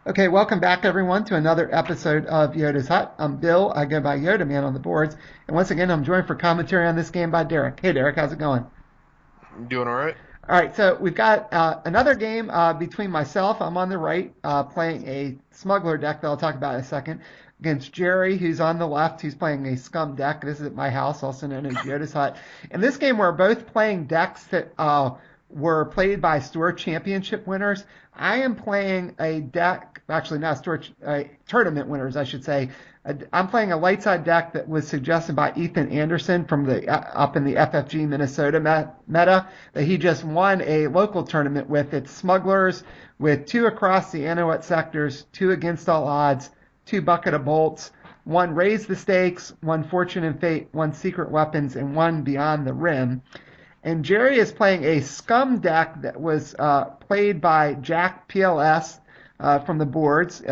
Okay, welcome back everyone to another episode of Yoda's Hut. I'm Bill. I go by Yoda Man on the boards. And once again, I'm joined for commentary on this game by Derek. Hey Derek, how's it going? Doing all right? All right, so we've got another game between myself, I'm on the right, playing a smuggler deck that I'll talk about in a second, against Jerry, who's on the left, who's playing a scum deck. This is at my house, also known as Yoda's Hut. In this game, we're both playing decks that were played by store championship winners. I am playing a deck, actually not store tournament winners, I should say. I'm playing a light side deck that was suggested by Ethan Anderson from the up in the FFG Minnesota meta that he just won a local tournament with. It's Smugglers with two across the Anuet sectors, two against all odds, two bucket of bolts, one raise the stakes, one fortune and fate, one secret weapons, and one beyond the rim. And Jerry is playing a Scum deck that was played by Jack PLS from the boards.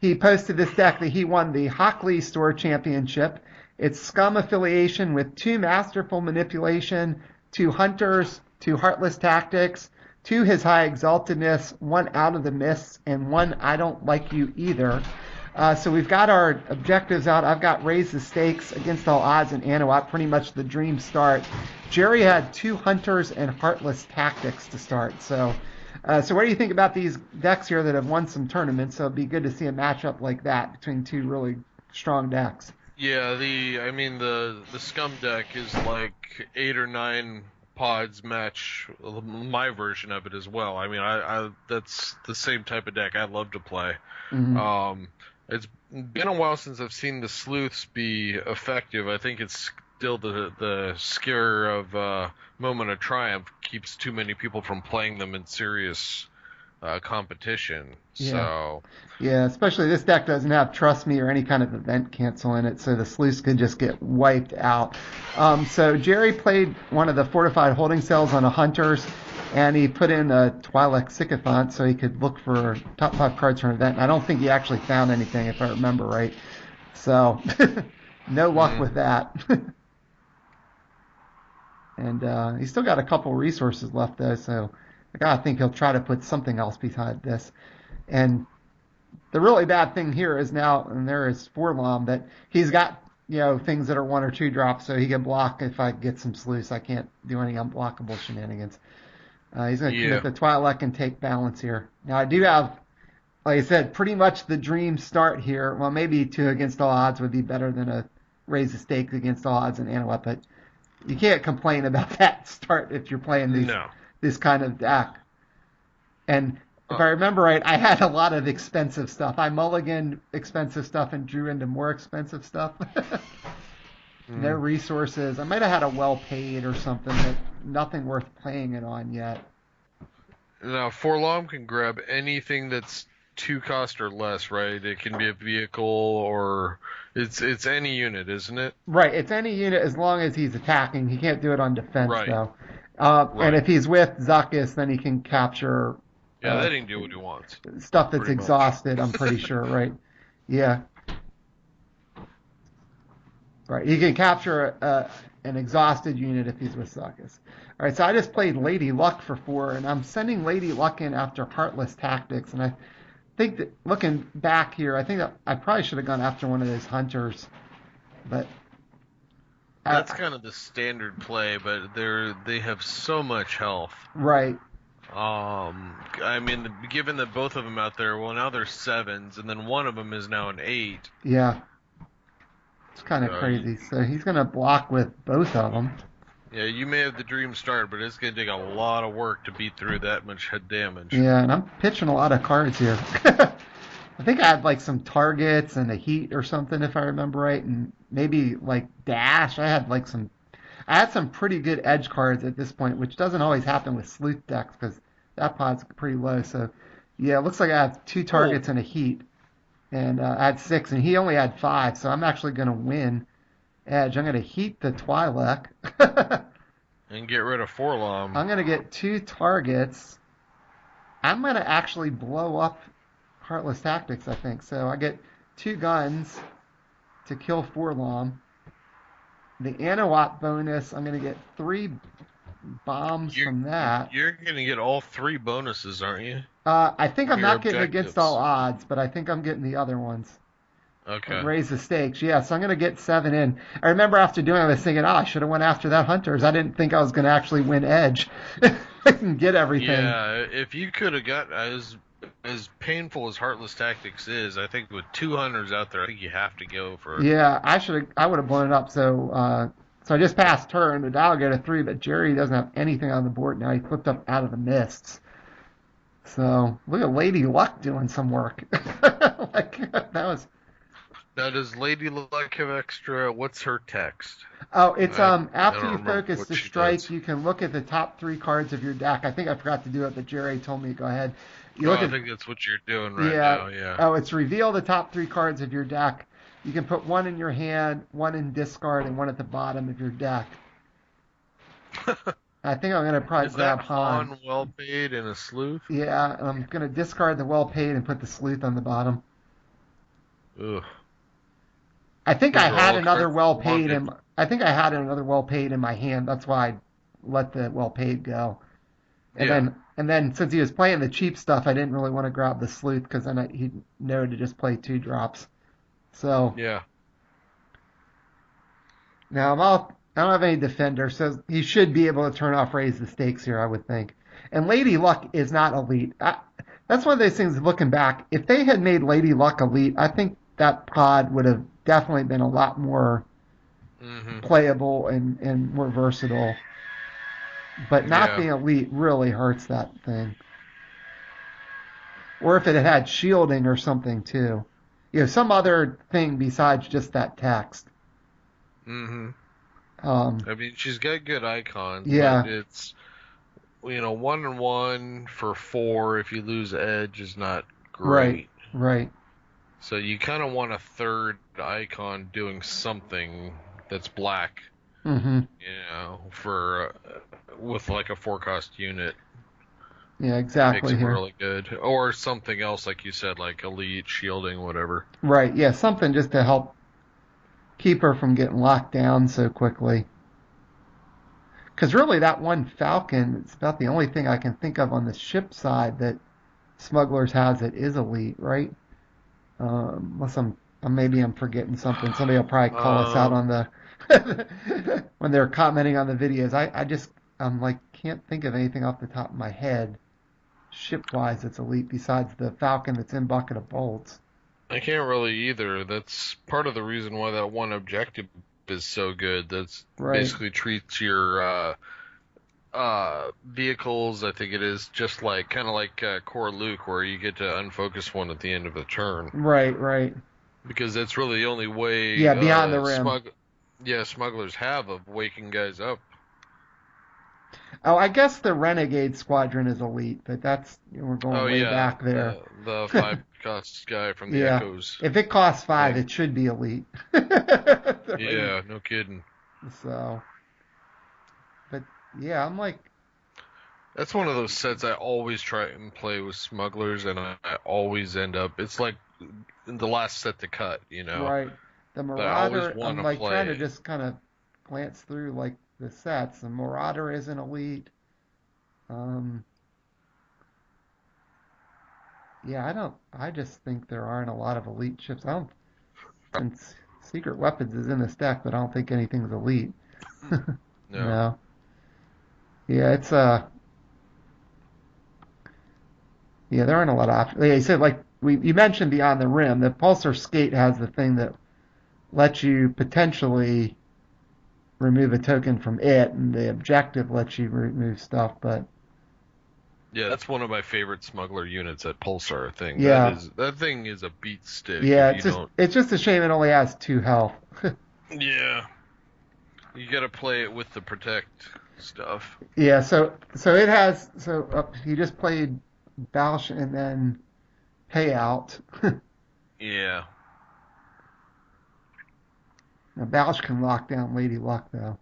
He posted this deck that he won the Hockley Store Championship. It's Scum affiliation with two Masterful Manipulation, two Hunters, two Heartless Tactics, two His High Exaltedness, one Out of the Mists, and one I Don't Like You Either. So we've got our objectives out. I've got Raise the Stakes against all odds and Anuat, pretty much the dream start. Jerry had two Hunters and Heartless Tactics to start. So what do you think about these decks here that have won some tournaments? So it'd be good to see a matchup like that between two really strong decks. Yeah, the scum deck is like 8 or 9 pods match my version of it as well. I that's the same type of deck I love to play. Mm-hmm. It's been a while since I've seen the sleuths be effective. I think it's still the scare of moment of triumph keeps too many people from playing them in serious competition. Yeah. So Yeah, especially this deck doesn't have Trust Me or any kind of event cancel in it, so the sleuths could just get wiped out. So Jerry played one of the fortified holding cells on a Hunters, and he put in a Twi'lek Sycophant so he could look for top 5 cards for an event. And I don't think he actually found anything, if I remember right. So no luck mm, with that. And he's still got a couple resources left, though, so I gotta think he'll try to put something else beside this. And the really bad thing here is now, and there is Forlom, that he's got things that are 1 or 2 drops, so he can block if I get some sleuths. I can't do any unblockable shenanigans. He's going to commit yeah. the Twi'lek and take balance here. Now I do have, like I said, pretty much the dream start here. Well, maybe 2 against all odds would be better than a raise the stakes against all odds and Anuet, but you can't complain about that start if you're playing No. this kind of deck. And if Uh, I remember right, I had a lot of expensive stuff. I mulliganed expensive stuff and drew into more expensive stuff. No mm. resources. I might have had a well paid or something, but nothing worth playing it on yet. Now, Forlom can grab anything that's 2 cost or less, right? It can be a vehicle or it's any unit, isn't it? Right, it's any unit as long as he's attacking. He can't do it on defense Right, though. And right. if he's with Zuckus, then he can capture Yeah, uh, that can do what he wants, stuff that's pretty much. exhausted. I'm pretty sure, right? Yeah, right. He can capture an exhausted unit if he's with Zuckus. All right, so I just played Lady Luck for 4, and I'm sending Lady Luck in after Heartless Tactics, and I think that looking back here, I think that I probably should have gone after one of those Hunters, but That's I, kind of the standard play, but they have so much health. right, Given that both of them out there, well, now they're sevens, and then one of them is now an 8. yeah, it's kind of Uh, y- crazy. So he's gonna block with both of them. yeah, you may have the dream start, but it's gonna take a lot of work to beat through that much head damage. Yeah, and I'm pitching a lot of cards here. I think I had like some targets and a heat or something if I remember right, and maybe like dash. I had some pretty good edge cards at this point, which doesn't always happen with sleuth decks because that pod's pretty low. So yeah, it looks like I have 2 targets Oh, and a heat, and I had 6, and he only had 5. So I'm actually gonna win edge. I'm gonna heat the Twi'lek. and get rid of Forlom. I'm gonna get 2 targets. I'm gonna actually blow up Heartless Tactics, I think. So I get 2 guns to kill Forlom. The Anahuat bonus, I'm going to get 3 bombs You're from that. you're gonna get all 3 bonuses, aren't you? I think What I'm are your not getting against all objectives? odds, but I think I'm getting the other ones. Okay. Raise the stakes. Yeah, so I'm going to get 7 in. I remember after doing it, I was thinking, I should have went after that Hunters. I didn't think I was going to actually win Edge and get everything. Yeah, if you could have got as painful as Heartless Tactics is, I think with 200s out there, I think you have to go for. Yeah, I would have blown it up. So I just passed turn. The dial get a 3, but Jerry doesn't have anything on the board now. He flipped up out of the mists. So look at Lady Luck doing some work. Like that was. Now, does Lady Luck have extra? What's her text? Oh, it's I after don't you remember focus what the she strike, does. you can look at the top 3 cards of your deck. I think I forgot to do it, but Jerry told me to go ahead. You Oh, look I at think that's what you're doing right Yeah. now. Yeah. Oh, it's reveal the top 3 cards of your deck. You can put one in your hand, one in discard, and one at the bottom of your deck. I think I'm gonna probably Is that grab Han. Han well paid and a sleuth? Yeah, I'm gonna discard the well paid and put the sleuth on the bottom. Ugh. I think I Those are had all another cards well you paid wanted. in. I think I had another well paid in my hand. That's why I let the well paid go. And Yeah. then since he was playing the cheap stuff, I didn't really want to grab the sleuth because then he'd know to just play 2 drops. So Yeah. now I don't have any defender, so he should be able to turn off raise the stakes here, I would think. And Lady Luck is not elite. That's one of those things. Looking back, if they had made Lady Luck elite, I think that pod would have definitely been a lot more Mhm. playable and more versatile. But not Yeah. being elite really hurts that thing. Or if it had had shielding or something too, some other thing besides just that text. Mhm. Um, I mean, she's got good icons, but yeah, it's 1-1 for 4. If you lose Edge, is not right, great. right. So you kind of want a third icon doing something that's black, Hmm. for with like a 4 cost unit. Yeah, Makes exactly it here. really good, or something else like you said, like elite shielding, whatever. Right, yeah, something just to help keep her from getting locked down so quickly. Because really, that one Falcon, it's about the only thing I can think of on the ship side that Smugglers has that is elite, right? Unless maybe I'm forgetting something. Somebody will probably call us out on Um, the when they're commenting on the videos. I'm like can't think of anything off the top of my head ship wise that's elite besides the Falcon that's in Bucket of Bolts. I can't really either. That's part of the reason why that one objective is so good. That's Right, basically treats your vehicles, I think it is, just like kind of like Core Luke, where you get to unfocus one at the end of the turn, right, right. because that's really the only way Yeah, beyond the rim. smugglers have of waking guys up. Oh, I guess the Renegade Squadron is elite, but we're going Oh way yeah, back there. the 5 cost guy from the Yeah, Echoes if it costs 5, thing. it should be elite. Yeah, no kidding. So, but yeah, I'm like, That's one of those sets I always try and play with smugglers, and I always end up. It's like the last set to cut. right. The But I always Marauder, want I'm to like trying play to it. just kind of glance through like the sets. The Marauder isn't elite. Um, yeah, I just think there aren't a lot of elite ships. I don't, and Secret Weapons is in this deck, but I don't think anything's elite. No. No. Yeah, yeah, there aren't a lot of options. Yeah, you said like you mentioned Beyond the Rim. The Pulsar Skate has the thing that lets you potentially remove a token from it, and the objective lets you remove stuff. But Yeah, that's one of my favorite smuggler units, that Pulsar thing. yeah, That thing is a beat stick yeah, if you don't. it's just a shame it only has 2 health. Yeah. You gotta play it with the protect stuff. Yeah, so it has you just played Balsh and then Payout. Yeah. Now Balsh can lock down Lady Luck though.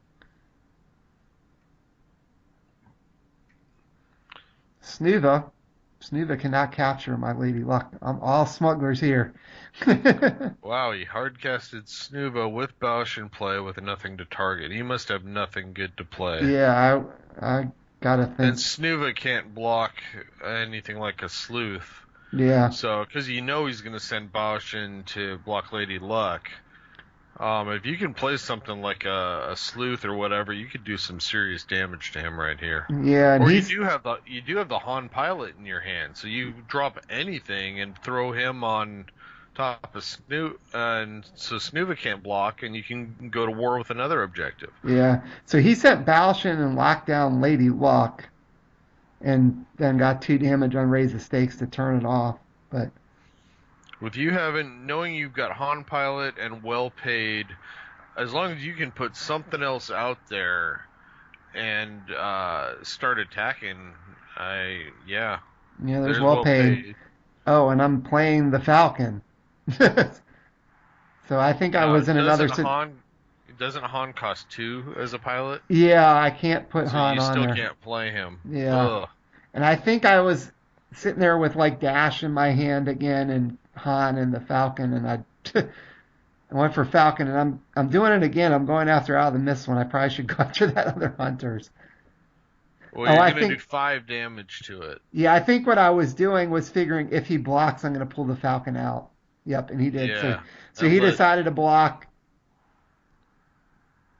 Snuva, Snuva cannot capture my Lady Luck. I'm all smugglers here. Wow, he hardcasted Snuva with Bausch in play with nothing to target. He must have nothing good to play. Yeah, I Gotta And think. Snuva can't block anything like a sleuth. Yeah. So, because he's going to send Bosch in to block Lady Luck. If you can play something like a sleuth or whatever, you could do some serious damage to him right here. Yeah, and Or he's you do have the Han pilot in your hand, so you drop anything and throw him on top of Snuva, and so Snuva can't block, and you can go to war with another objective. yeah. So he sent Balshin and locked down Lady Luck, and then got 2 damage on Raise the Stakes to turn it off. But With you knowing you've got Han pilot and well paid, as long as you can put something else out there and start attacking, yeah, there's there's well well paid. paid. Oh, and I'm playing the Falcon. So I think I Now, was in another. doesn't Han cost 2 as a pilot? Yeah, I can't put So Han you on still there. can't play him. Yeah, Ugh. and I think I was sitting there with like Dash in my hand again, and Han and the Falcon, and I went for Falcon, and I'm doing it again. I'm going after Out of the Mist when I probably should go after that other Hunters. Well, Oh, you're I gonna do think 5 damage to it. yeah, I think what I was doing was figuring if he blocks, I'm going to pull the Falcon out. Yep, and he did. So Yeah. so And he let decided to block,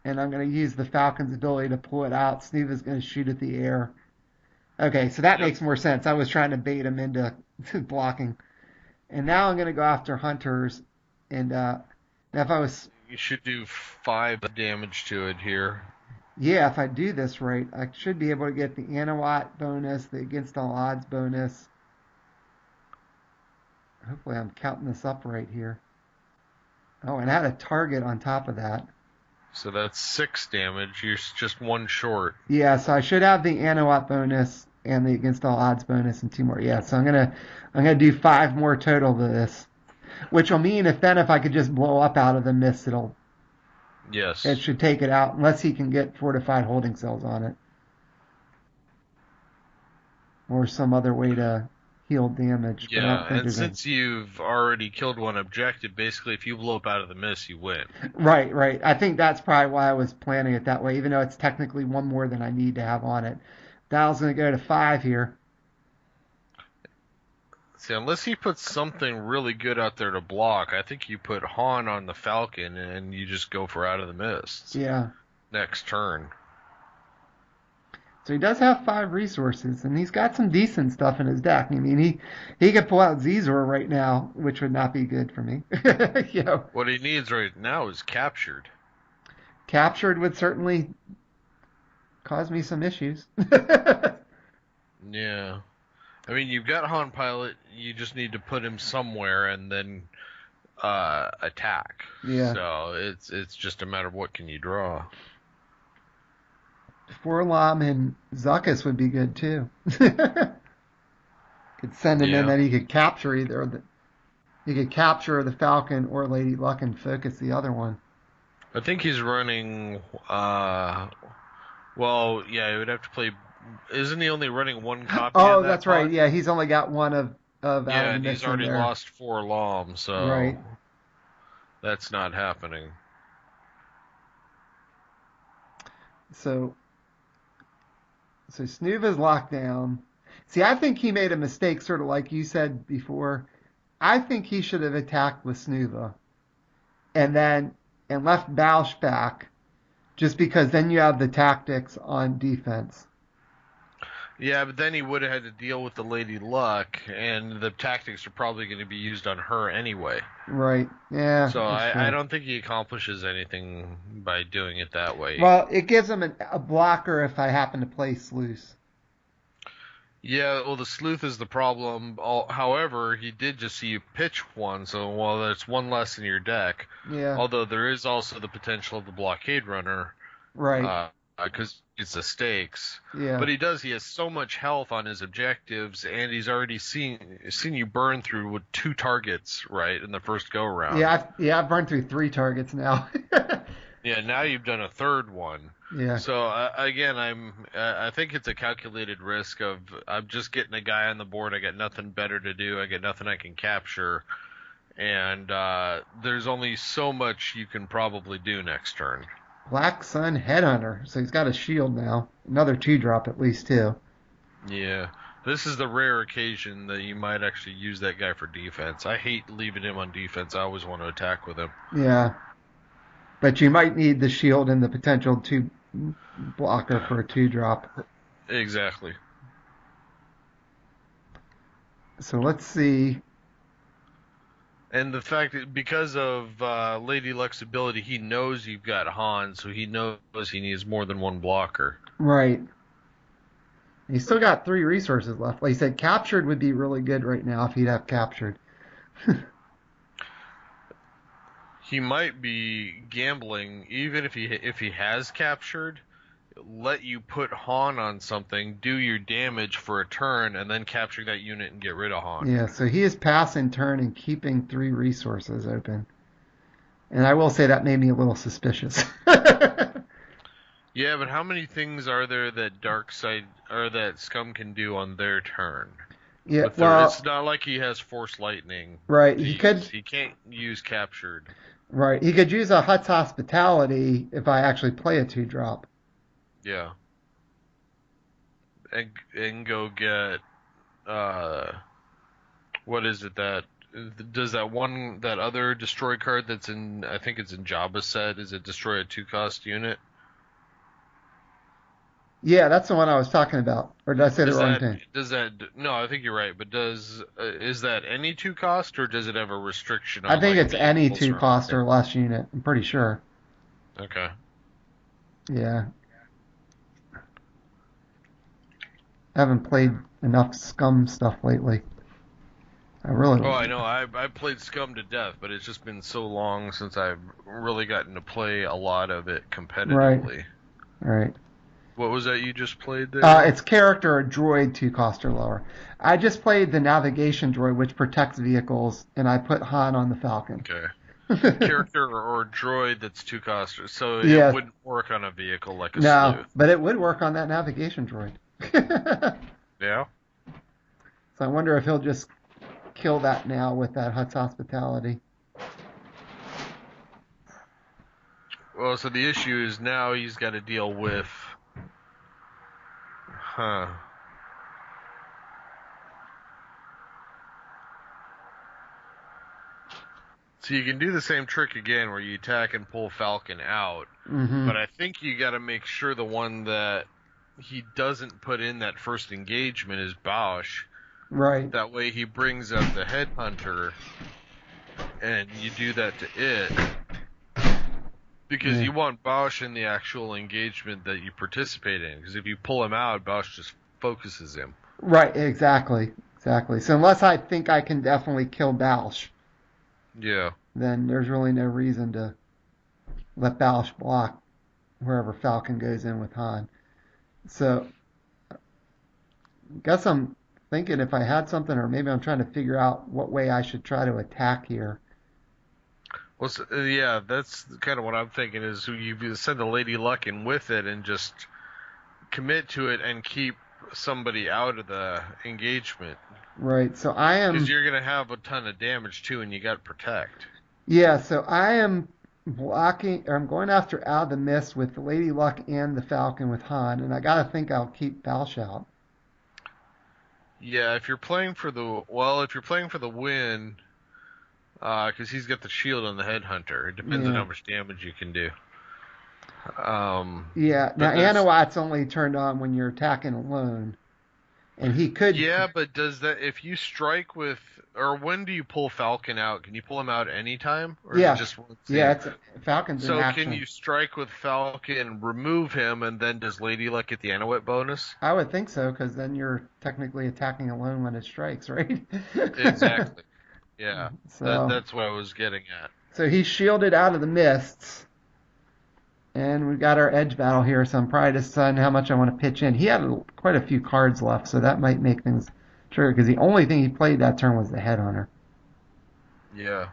and I'm going to use the Falcon's ability to pull it out. Sneeva's going to shoot at the air. Okay, so that Yep. makes more sense. I was trying to bait him into blocking. And now I'm going to go after Hunters. And now if I was, You should do 5 damage to it here. yeah, if I do this right, I should be able to get the Anawatt bonus, the Against All Odds bonus. Hopefully I'm counting this up right here. Oh, and I had a target on top of that. So that's 6 damage. You're just 1 short. Yeah, so I should have the Anawatt bonus and the Against All Odds bonus and 2 more. Yeah, so I'm gonna do 5 more total to this, which will mean if I could just blow up Out of the Mist, it Yes. should take it out unless he can get fortified holding cells on it or some other way to heal damage. But I don't Yeah, think and there's any. since you've already killed one objective, basically if you blow up Out of the Mist, you win. Right, right. I think that's probably why I was planning it that way, even though it's technically 1 more than I need to have on it. Dial's gonna go to 5 here. See, unless he puts something really good out there to block, I think you put Han on the Falcon and you just go for Out of the Mist Yeah. next turn. So he does have 5 resources, and he's got some decent stuff in his deck. I mean, he could pull out Zizor right now, which would not be good for me. you know, What he needs right now is captured. Captured would certainly cause me some issues. Yeah. I mean, you've got Han Pilot, you just need to put him somewhere and then attack. Yeah. So it's just a matter of what can you draw. Forlom and Zuckus would be good too. Could send him in Yeah. that he could capture he could capture the Falcon or Lady Luck and focus the other one. I think he's running. Well, yeah, he would have to play. Isn't he only running 1 copy Oh, of that that's right. pod? Yeah, he's only got one of Out Yeah, of the and he's Mist in already there. lost 4 LOM, so Right. that's not happening. So Snuva's locked down. See, I think he made a mistake, sort of like you said before. I think he should have attacked with Snuva and left Bausch back, just because then you have the tactics on defense. Yeah, but then he would have had to deal with the Lady Luck, and the tactics are probably going to be used on her anyway. Right. Yeah. So That's I true. don't think he accomplishes anything by doing it that way. Well, it gives him a blocker if I happen to play Sluice. Yeah, well, the sleuth is the problem. However, he did just see you pitch one, so that's 1 less in your deck. Yeah. Although there is also the potential of the blockade runner, Right. because it's the stakes. Yeah. But he has so much health on his objectives, and he's already seen you burn through with 2 targets, right, in the first go round. I've burned through 3 targets now. Yeah, now you've done a 3rd one. Yeah. So again, I think it's a calculated risk of I'm just getting a guy on the board. I got nothing better to do. I got nothing I can capture, and there's only so much you can probably do next turn. Black Sun Headhunter. So he's got a shield now. Another 2-drop at least, too. Yeah. This is the rare occasion that you might actually use that guy for defense. I hate leaving him on defense. I always want to attack with him. Yeah. But you might need the shield and the potential 2 blocker for a 2-drop. Exactly. So let's see. And the fact that because of Lady Luck's ability, he knows you've got Han, so he knows he needs more than one blocker. Right. He's still got 3 resources left. Like he said, captured would be really good right now if he'd have captured. He might be gambling, even if he has captured. Let you put Han on something, do your damage for a turn, and then capture that unit and get rid of Han. Yeah, so he is passing turn and keeping 3 resources open. And I will say that made me a little suspicious. Yeah, but how many things are there that Dark Side or that Scum can do on their turn? Yeah, well, it's not like he has Force Lightning. right. He can't use captured. Right. He could use a Hut's Hospitality if I actually play a 2-drop. Yeah. And go get what is it that does that other destroy card that's in, I think it's in Jabba's set, is it destroy a 2-cost unit? Yeah, that's the one I was talking about. Or did I say the wrong thing? No, I think you're right, but is that any 2-cost, or does it have a restriction on I think it's any vehicles 2-cost or less unit. I'm pretty sure. Okay. Yeah. I haven't played enough Scum stuff lately. I really. Oh, I know. I played Scum to death, but it's just been so long since I've really gotten to play a lot of it competitively. Right. What was that you just played there? It's character or droid 2-cost or lower. I just played the navigation droid, which protects vehicles, and I put Han on the Falcon. Okay. Character or droid that's 2-cost, so Yeah. it wouldn't work on a vehicle like a No, sleuth. but it would work on that navigation droid. Yeah. So I wonder if he'll just kill that now with that Hut's Hospitality. Well, so the issue is now he's got to deal with. So you can do the same trick again where you attack and pull Falcon out, but I think you got to make sure the one that he doesn't put in that first engagement is Bausch. Right. That way he brings up the Headhunter, and you do that to it. Because you want Bausch in the actual engagement that you participate in. Because if you pull him out, Bausch just focuses him. Right, exactly. So unless I think I can definitely kill Bausch, then there's really no reason to let Bausch block wherever Falcon goes in with Han. So, guess I'm thinking if I had something, or maybe I'm trying to figure out what way I should try to attack here. Well, yeah, that's kind of what I'm thinking is you send a Lady Luck in with it and just commit to it and keep somebody out of the engagement. Right, so I am... Because you're going to have a ton of damage too, and you got to protect. Yeah, so I am blocking, or I'm going after Out of the Mist with the Lady Luck and the Falcon with Han, and I gotta think I'll keep Bausch out. Yeah, if you're playing for the win, because he's got the shield on the Headhunter. It depends on how much damage you can do. Yeah, now Anawat's only turned on when you're attacking alone. And he could... Yeah, but does that... If you strike with... Or when do you pull Falcon out? Can you pull him out anytime? Or yeah. Is it just once Falcon's in action. So can you strike with Falcon, remove him, and then does Lady Luck get the Anawat bonus? I would think so, because then you're technically attacking alone when it strikes, right? Exactly. Yeah. So, that's what I was getting at. So he's shielded Out of the Mists. And we've got our edge battle here, so I'm probably deciding how much I want to pitch in. He had quite a few cards left, so that might make things trigger, because the only thing he played that turn was the Headhunter. Yeah.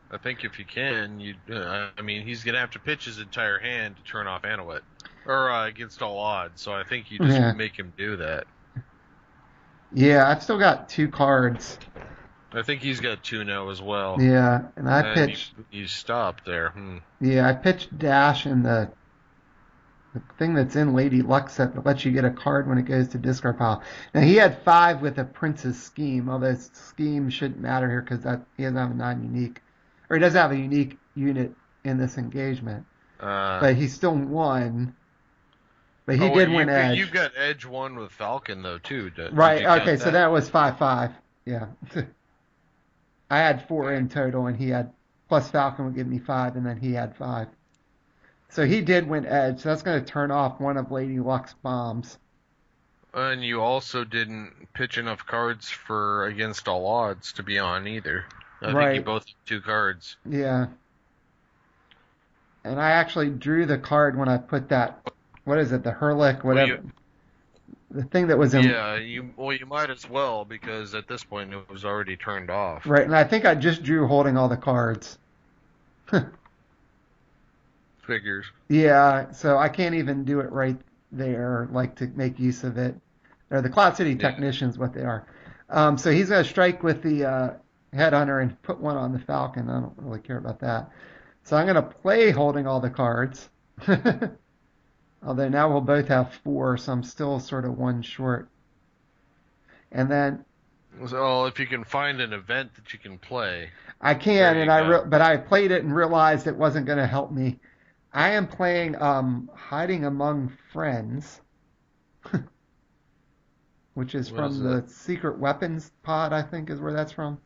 I think if you can, he's going to have to pitch his entire hand to turn off Anawat. Or against all odds, so I think you just make him do that. Yeah, I've still got 2 cards. I think he's got two now as well. Yeah, and I And pitched. you stopped there. Hmm. Yeah, I pitched Dash in the thing that's in Lady Luck set that lets you get a card when it goes to discard pile. Now he had 5 with a Prince's Scheme, although scheme shouldn't matter here because that he doesn't have a non-unique, or he doesn't have a unique unit in this engagement. Uh, But he still won. But he oh wait, did win you Edge. got Edge one with Falcon though too. Did Right. you count Okay. So that? that was 5-5. Yeah. I had 4 in total, and he had plus Falcon would give me 5, and then he had 5. So he did win Edge. So that's going to turn off one of Lady Luck's bombs. And you also didn't pitch enough cards for against all odds to be on either. I think you Right. both had two cards. Yeah. And I actually drew the card when I put that. What is it? The Herlick, Well, whatever. The thing that was in. you might as well because at this point it was already turned off. Right. And I think I just drew holding all the cards. Figures. Yeah. So I can't even do it right there, like to make use of it. Or the Cloud City Yeah. Technicians, what they are. So he's going to strike with the Headhunter and put one on the Falcon. I don't really care about that. So I'm going to play holding all the cards. Although now we'll both have 4, so I'm still sort of 1 short. And then So if you can find an event that you can play, I there can, you and go. but I played it and realized it wasn't going to help me. I am playing Hiding Among Friends, which is What is from it? the Secret Weapons pod, I think is where that's from.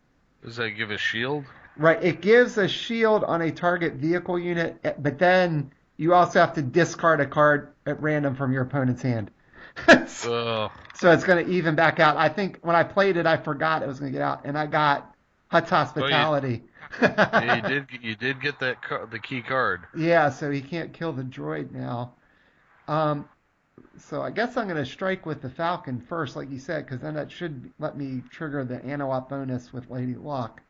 Does that give a shield? Right, it gives a shield on a target vehicle unit, but then you also have to discard a card at random from your opponent's hand. Ugh. So it's going to even back out. I think when I played it, I forgot it was going to get out, and I got Hut's Oh, Hospitality. you did get the key card. Yeah, so he can't kill the droid now. Um, so I guess I'm going to strike with the Falcon first, like you said, because then that should let me trigger the Anowap bonus with Lady Luck.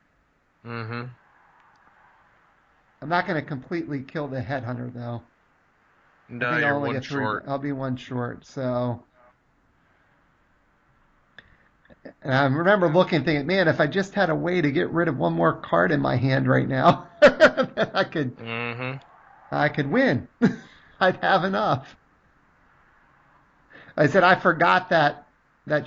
Mm-hmm. I'm not going to completely kill the Headhunter though. I No, think I'll you're only one get 3. short. I'll be 1 short. So, and I remember looking, thinking, man, if I just had a way to get rid of one more card in my hand right now, I could Mm-hmm. I could win. I'd have enough. I said I forgot that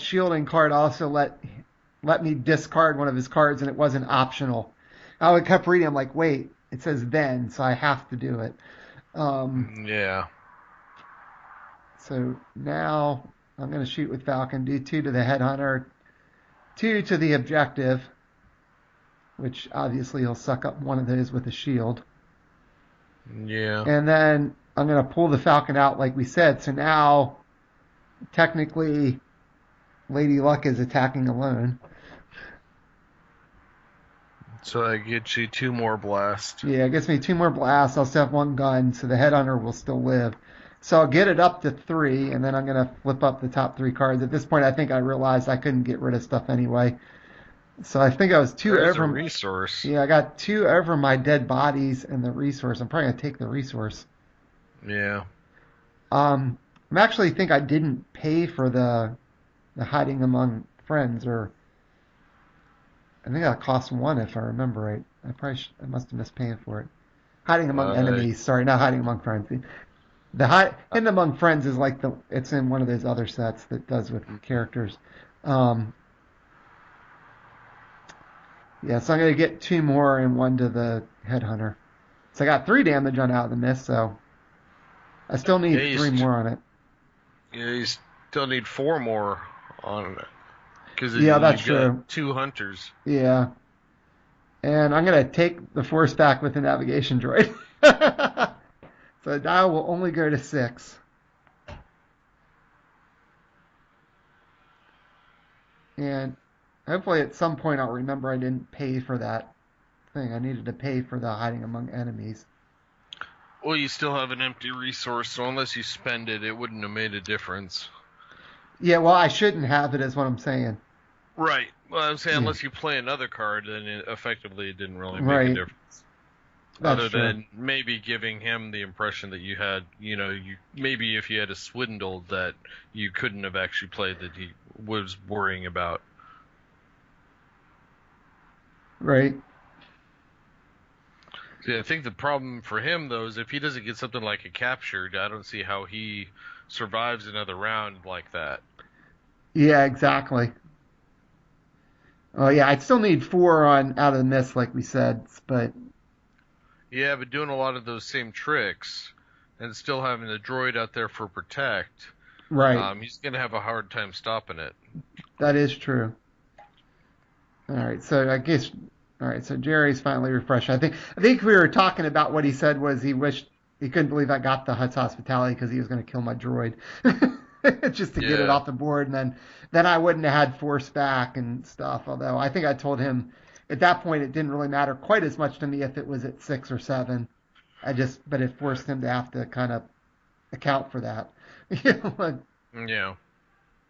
shielding card also let me discard one of his cards, and it wasn't optional. I kept reading. I'm like, wait, it says then, so I have to do it. Um, Yeah. so now I'm going to shoot with Falcon, do 2 to the Headhunter, 2 to the objective, which obviously he'll suck up one of those with a shield. Yeah. And then I'm going to pull the Falcon out, like we said. So now, technically, Lady Luck is attacking alone. So that gets you two more blast. Yeah, it gets me 2 more blasts. I'll still have 1 gun, so the Headhunter will still live. So I'll get it up to 3, and then I'm going to flip up the top 3 cards. At this point, I think I realized I couldn't get rid of stuff anyway. So I think I was 2 There's a over. resource. Yeah, I got 2 over my dead bodies and the resource. I'm probably going to take the resource. Yeah. I actually think I didn't pay for the Hiding Among Friends, or I think that cost 1 if I remember right. I must have missed paying for it. Hiding Among Uh, Enemies. Sorry, not Hiding Among Friends. Hidden Among Friends is like it's in one of those other sets that does with characters. Um, yeah, so I'm gonna get 2 more and 1 to the Headhunter. So I got 3 damage on Out of the Mist. So I still yeah, need 3 more on it. you still need four more on it because Yeah, that's you've true. got two hunters. Yeah, and I'm gonna take the Force back with the navigation droid. So the dial will only go to 6. And hopefully at some point I'll remember I didn't pay for that thing. I needed to pay for the Hiding Among Enemies. Well, you still have an empty resource, so unless you spend it, it wouldn't have made a difference. Yeah, well, I shouldn't have it, is what I'm saying. Right. Well, I'm saying Yeah, unless you play another card, then effectively it didn't really make a right. difference. That's Other true. than maybe giving him the impression that you had, maybe if you had a swindled that you couldn't have actually played that he was worrying about. Right. See, I think the problem for him though is if he doesn't get something like a captured, I don't see how he survives another round like that. Yeah, exactly. Oh yeah, I'd still need four on out of the mist, like we said, but Yeah, but doing a lot of those same tricks and still having the droid out there for protect, right. he's gonna have a hard time stopping it. That is true. All right, so I guess all right, so Jerry's finally refreshed. I think we were talking about what he said was he wished he couldn't believe I got the Hutt's hospitality because he was going to kill my droid just to get it Yeah, off the board, and then I wouldn't have had force back and stuff. Although I think I told him at that point it didn't really matter quite as much to me if it was at 6 or 7. But it forced him to have to kind of account for that. You know, yeah,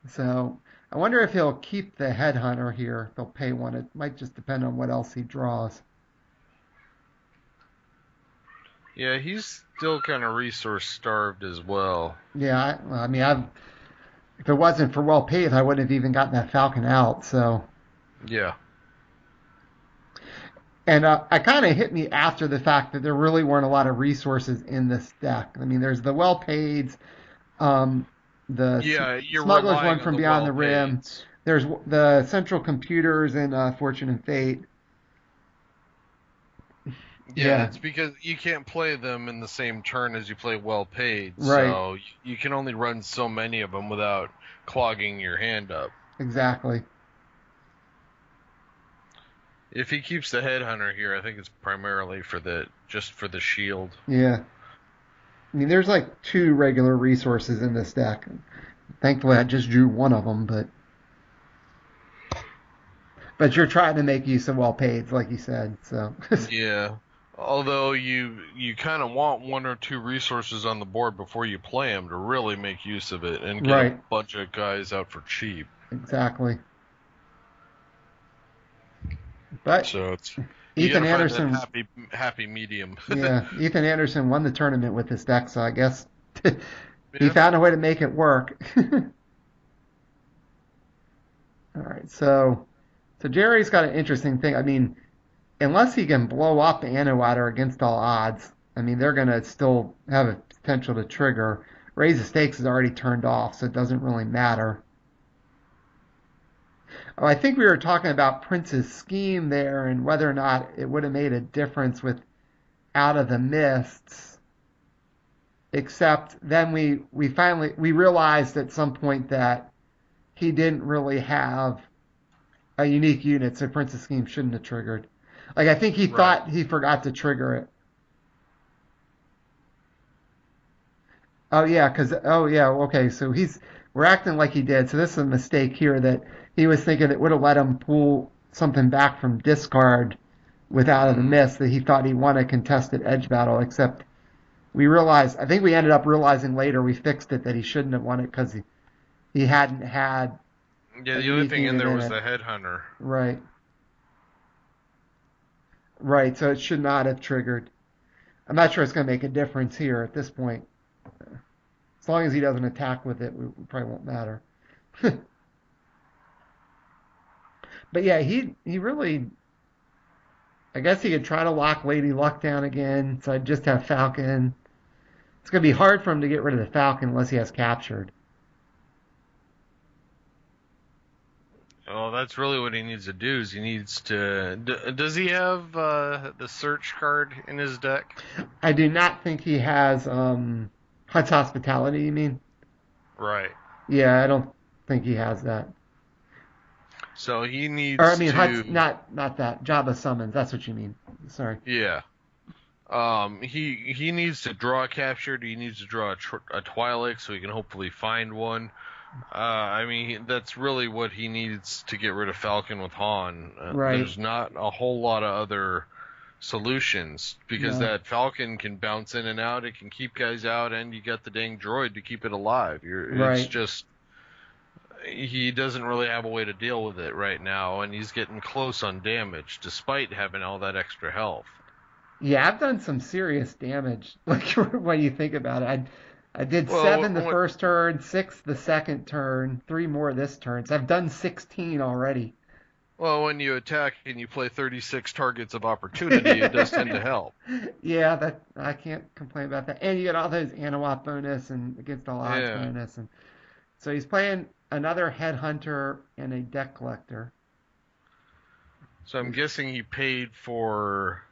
so I wonder if he'll keep the headhunter here. If he'll pay one. It might just depend on what else he draws. yeah. He's still kind of resource starved as well. Yeah, I mean, if it wasn't for well paid, I wouldn't have even gotten that Falcon out. So, Yeah, and I kind of hit me after the fact that there really weren't a lot of resources in this deck. I mean, there's the well paid, um, the yeah. You're smugglers one relying on from the beyond well the rim. paids. There's the central computers in Fortune and Fate. Yeah, Yeah, it's because you can't play them in the same turn as you play well paid, right, so you can only run so many of them without clogging your hand up. exactly. If he keeps the headhunter here, I think it's primarily for the just for the shield. Yeah. I mean, there's like two regular resources in this deck. Thankfully, I just drew one of them, but you're trying to make use of well paid, like you said. So, Yeah. Although you kind of want one or two resources on the board before you play them to really make use of it and get a right, bunch of guys out for cheap. exactly. But So it's you got Ethan to find that Anderson, happy medium. yeah, Ethan Anderson won the tournament with this deck, so I guess he Yeah. found a way to make it work. All right, so Jerry's got an interesting thing. I mean, unless he can blow up Antiwater against all odds, I mean, they're going to still have a potential to trigger. Raise the stakes is already turned off, so it doesn't really matter. Oh, I think we were talking about Prince's scheme there and whether or not it would have made a difference with Out of the Mists. Except then we finally we realized at some point that he didn't really have a unique unit, so Prince's scheme shouldn't have triggered. Like I think he Right. thought he forgot to trigger it. Oh yeah, because oh yeah, okay. So we're acting like he did. So this is a mistake here that he was thinking it would have let him pull something back from discard with Out of the Mm. Mist that he thought he won a contested edge battle. Except we realized, I think we ended up realizing later we fixed it that he shouldn't have won it because he hadn't had Yeah, a the only unique thing in unit there in was it. the headhunter. Right, right. So it should not have triggered. I'm not sure it's going to make a difference here at this point. As long as he doesn't attack with it, we probably won't matter. But yeah, he really. I guess he could try to lock Lady Luck down again. So I'd just have Falcon. It's gonna be hard for him to get rid of the Falcon unless he has captured. Well, that's really what he needs to do. Is he needs to? Does he have the search card in his deck? I do not think he has Hutt's hospitality. You mean? Right. Yeah, I don't think he has that. So he Or I needs mean, Hutt's to. not that. Jabba summons. That's what you mean. Sorry. Yeah. He needs to draw a captured. He needs to draw a Twi'lek so he can hopefully find one. I mean, that's really what he needs to get rid of Falcon with Han. Right. There's not a whole lot of other solutions because No. that Falcon can bounce in and out. It can keep guys out, and you got the dang droid to keep it alive. It's Right. just he doesn't really have a way to deal with it right now, and he's getting close on damage despite having all that extra health. Yeah, I've done some serious damage. Like when you think about it, I did Well, 7 the first turn, 6 the second turn, 3 more this turn. So I've done 16 already. Well, when you attack and you play 36 targets of opportunity, it does tend to help. Yeah, that I can't complain about that. And you get all those Anawat bonus and against all odds Yeah. bonus, and so he's playing another headhunter and a deck collector. So I'm guessing he paid for.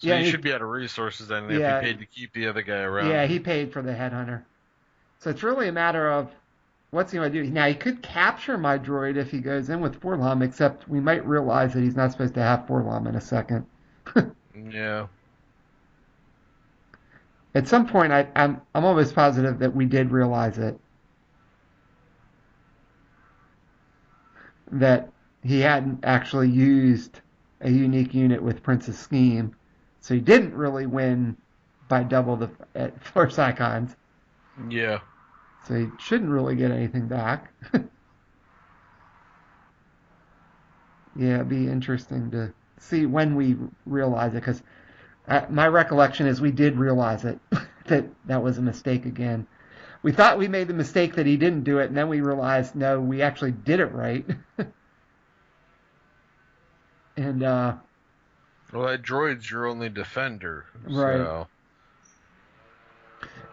So Yeah, he should be out of resources then if he yeah, paid to keep the other guy yeah. around. He paid for the headhunter, so it's really a matter of what's he going to do. Now he could capture my droid if he goes in with Forlom, except we might realize that he's not supposed to have Forlom in a second. Yeah. At some point, I'm almost positive that we did realize it, that he hadn't actually used a unique unit with Prince's Scheme, so he didn't really win by double the at Force Icons. Yeah. So he shouldn't really get anything back. Yeah, it'd be interesting to see when we realize it, because my recollection is we did realize it, that that was a mistake again. We thought we made the mistake that he didn't do it, and then we realized no, we actually did it right. And Well, that droid's your only defender, right, so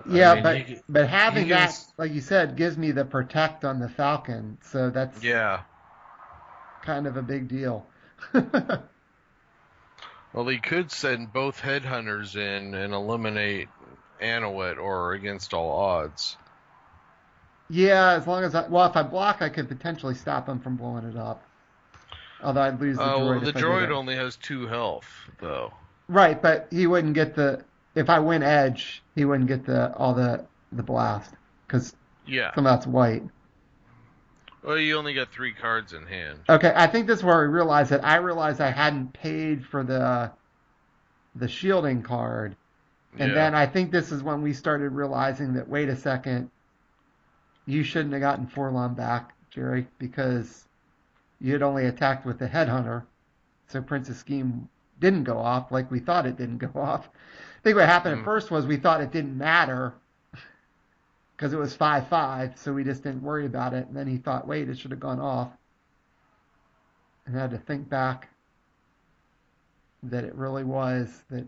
I yeah, mean but he having can that, like you said, gives me the protect on the Falcon, so that's yeah. kind of a big deal. Well, he could send both headhunters in and eliminate Anowit or against all odds. Yeah, as long as well, if I block, I could potentially stop him from blowing it up. Although I'd lose the Well, droid the if I did droid it. only has 2 health though. Right, but he wouldn't get the. If I win edge, he wouldn't get the blast because Yeah. some of that's white. Well, you only got 3 cards in hand. Okay, I think this is where we realized that I realized I hadn't paid for the shielding card, and Yeah. then I think this is when we started realizing that wait a second, you shouldn't have gotten Forlon back, Jerry, because you had only attacked with the headhunter, so Prince's Scheme didn't go off like we thought it didn't go off. I think what happened at Mm. first was we thought it didn't matter because it was 5-5, so we just didn't worry about it. And then he thought, wait, it should have gone off, and had to think back that it really was that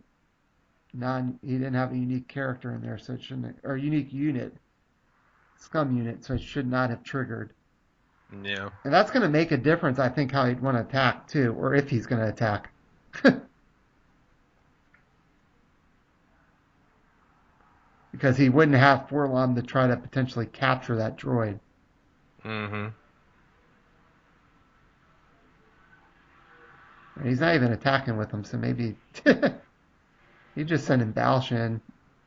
he didn't have a unique character in there, so it shouldn't, or unique unit, Scum unit, so it should not have triggered. Yeah. And that's going to make a difference, I think, how he'd want to attack too, or if he's going to attack. Because he wouldn't have Forlom to try to potentially capture that droid. Mm-hmm. And he's not even attacking with him, so maybe he's just sending Balshin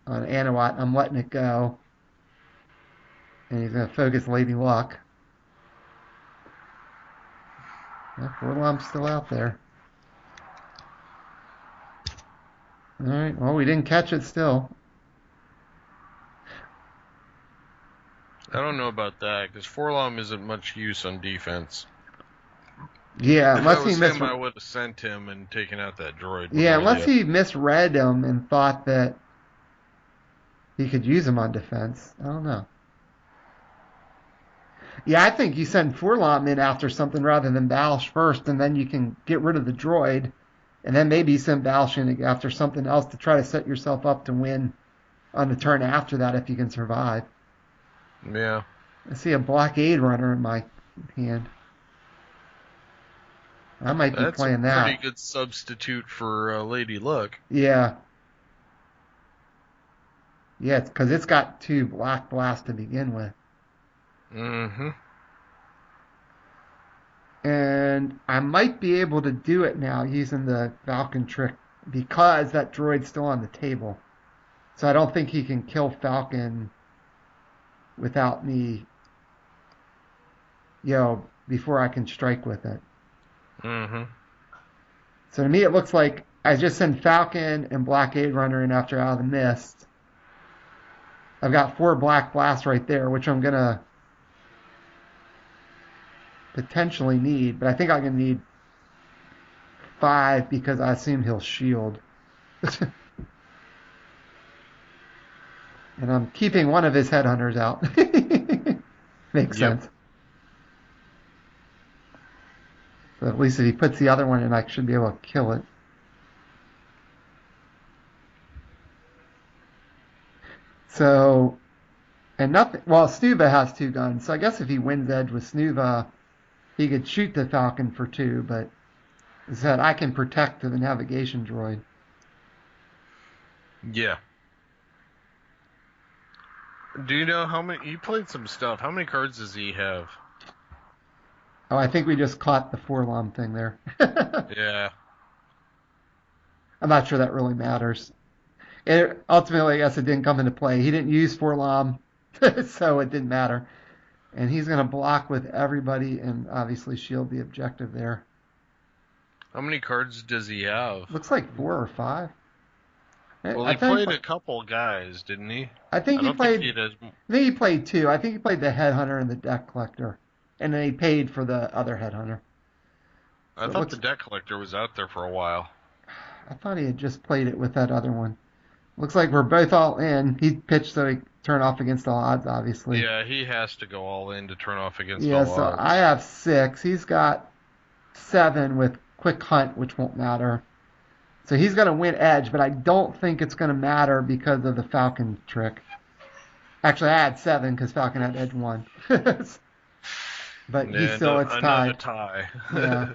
on Anawat. I'm letting it go. And he's going to focus Lady Luck. Yeah, Forlom's still out there. All right, well, we didn't catch it still. I don't know about that because Forlom isn't much use on defense. Yeah, If that unless he was mis him, I would have sent him and taken out that droid yeah, before unless the. he misread him and thought that he could use him on defense. I don't know. Yeah, I think you send Forlom in after something rather than Balsh first, and then you can get rid of the droid, and then maybe you send Balsh in after something else to try to set yourself up to win on the turn after that if you can survive. Yeah. I see a blockade runner in my hand. I might be That's a playing pretty that. good substitute for Lady Luck. Yeah. Yeah, because it's got 2 Black Blast to begin with. Mm-hmm. And I might be able to do it now using the Falcon trick because that droid's still on the table. So I don't think he can kill Falcon without me, before I can strike with it. Mm-hmm. So to me, it looks like I just send Falcon and Blockade Runner in after Out of the Mist. I've got 4 Black Blasts right there, which I'm going to potentially need, but I think I'm going to need 5 because I assume he'll shield. And I'm keeping one of his headhunters out. Makes Yep. sense. So at least if he puts the other one in, I should be able to kill it. So, and nothing. Well, Snuva has 2 guns, so I guess if he wins edge with Snuva, he could shoot the Falcon for 2. But as I said, I can protect to the navigation droid. Yeah. Do you know how many? You played some stuff. How many cards does he have? Oh, I think we just caught the Forlom thing there. Yeah. I'm not sure that really matters. Ultimately, I guess it didn't come into play. He didn't use Forlom, so it didn't matter. And he's going to block with everybody and obviously shield the objective there. How many cards does he have? Looks like 4 or 5. Well, he played a couple guys, didn't he? I think he don't played. think he does. I think he played 2. I think he played the Headhunter and the Deck Collector, and then he paid for the other Headhunter. I thought the Deck Collector was out there for a while. I thought he had just played it with that other one. Looks like we're both all in. He pitched so he turn off against all odds, obviously. Yeah, he has to go all in to turn off against Yeah, all so odds. I have 6. He's got 7 with Quick Hunt, which won't matter. So he's going to win edge, but I don't think it's going to matter because of the Falcon trick. Actually, I had 7 because Falcon had edge 1. But yeah, it's tied. Another tie. Yeah.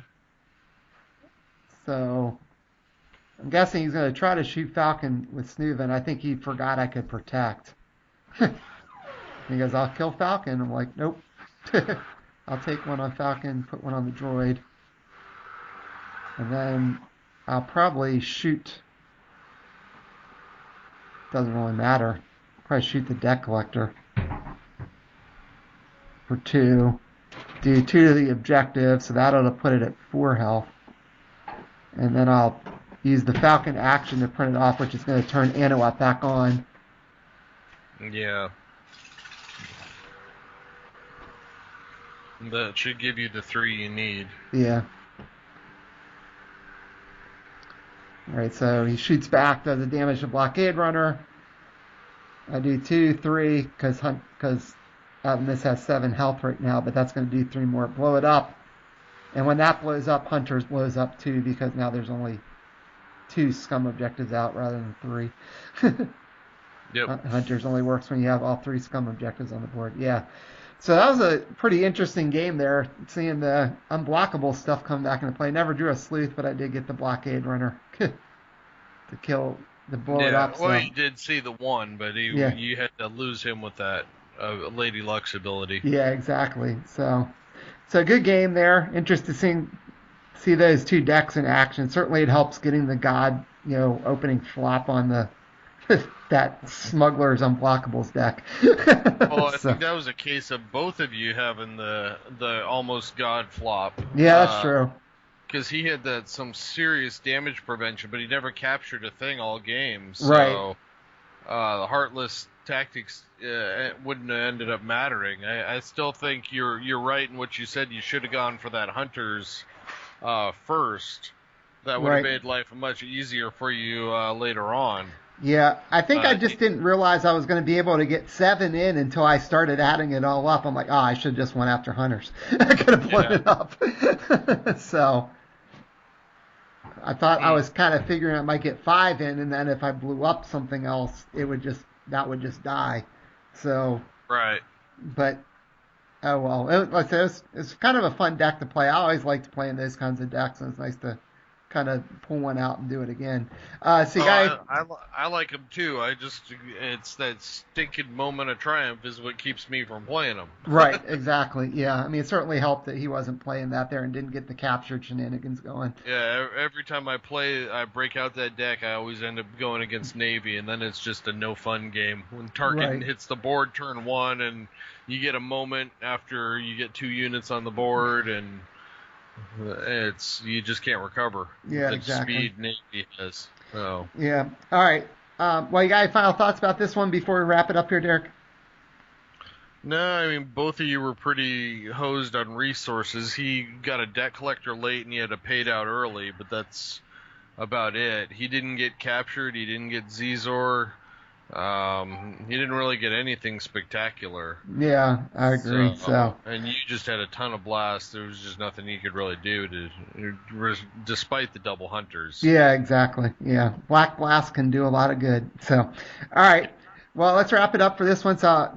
So I'm guessing he's going to try to shoot Falcon with Snuva, and I think he forgot I could protect. He goes, I'll kill Falcon. I'm like, nope. I'll take one on Falcon, put one on the droid. And then I'll probably shoot. Doesn't really matter. Probably shoot the Deck Collector for 2. Do 2 to the objective, so that'll put it at 4 health. And then I'll use the Falcon action to print it off, which is going to turn Anowat back on. Yeah. That should give you the 3 you need. Yeah. Alright, so he shoots back, does the damage to Blockade Runner. I do 2, 3, because this has 7 health right now, but that's going to do 3 more. Blow it up. And when that blows up, Hunters blows up too, because now there's only 2 Scum objectives out rather than 3. Yep. Hunters only works when you have all 3 Scum objectives on the board. Yeah. So that was a pretty interesting game there, seeing the unblockable stuff come back into play. Never drew a Sleuth, but I did get the Blockade Runner to blow it up. Well, So. you did see the 1, but you had to lose him with that Lady Luck's ability. Yeah, exactly. So good game there. Interested to see those 2 decks in action. Certainly it helps getting the God, opening flop on the that Smugglers Unblockables deck. Well, I think that was a case of both of you having the almost God flop. Yeah, that's true. Because he had some serious damage prevention, but he never captured a thing all game. So, right. The Heartless tactics wouldn't have ended up mattering. I still think you're right in what you said. You should have gone for that Hunters first. That would have made life much easier for you later on. Yeah, I think I just didn't realize I was going to be able to get 7 in until I started adding it all up. I'm like, I should have just went after Hunters. I could have blown it up. So I thought I was kind of figuring I might get 5 in, and then if I blew up something else, that would just die. So right. But oh well, it's kind of a fun deck to play. I always liked playing those kinds of decks, and it's nice to kind of pull one out and do it again. I like them too. It's that stinking moment of triumph is what keeps me from playing them. Right, exactly. Yeah, I mean, it certainly helped that he wasn't playing that there and didn't get the captured shenanigans going. Yeah, every time I break out that deck, I always end up going against Navy, and then it's just a no fun game. When Tarkin hits the board turn 1, and you get a moment after you get 2 units on the board, and you just can't recover. Yeah, the exactly. Speed Navy has. So. Yeah. All right. Well, you got any final thoughts about this one before we wrap it up here, Derek? No, I mean, both of you were pretty hosed on resources. He got a Deck Collector late and he had to pay it out early, but that's about it. He didn't get captured. He didn't get Zizor. He didn't really get anything spectacular. Yeah, I agree. So, So, and you just had a ton of blasts. There was just nothing you could really do despite the double hunters. yeah, exactly. Yeah, Black Blast can do a lot of good. So, all right. Well, let's wrap it up for this one. So,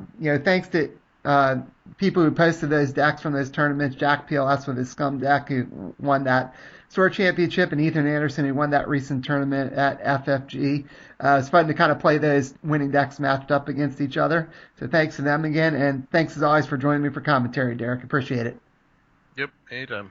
thanks to uh, people who posted those decks from those tournaments. Jack PLS with his Scum deck, who won that Sword Championship, and Ethan Anderson, who won that recent tournament at FFG. It's fun to kind of play those winning decks matched up against each other. So, thanks to them again, and thanks as always for joining me for commentary, Derek. Appreciate it. Yep, anytime.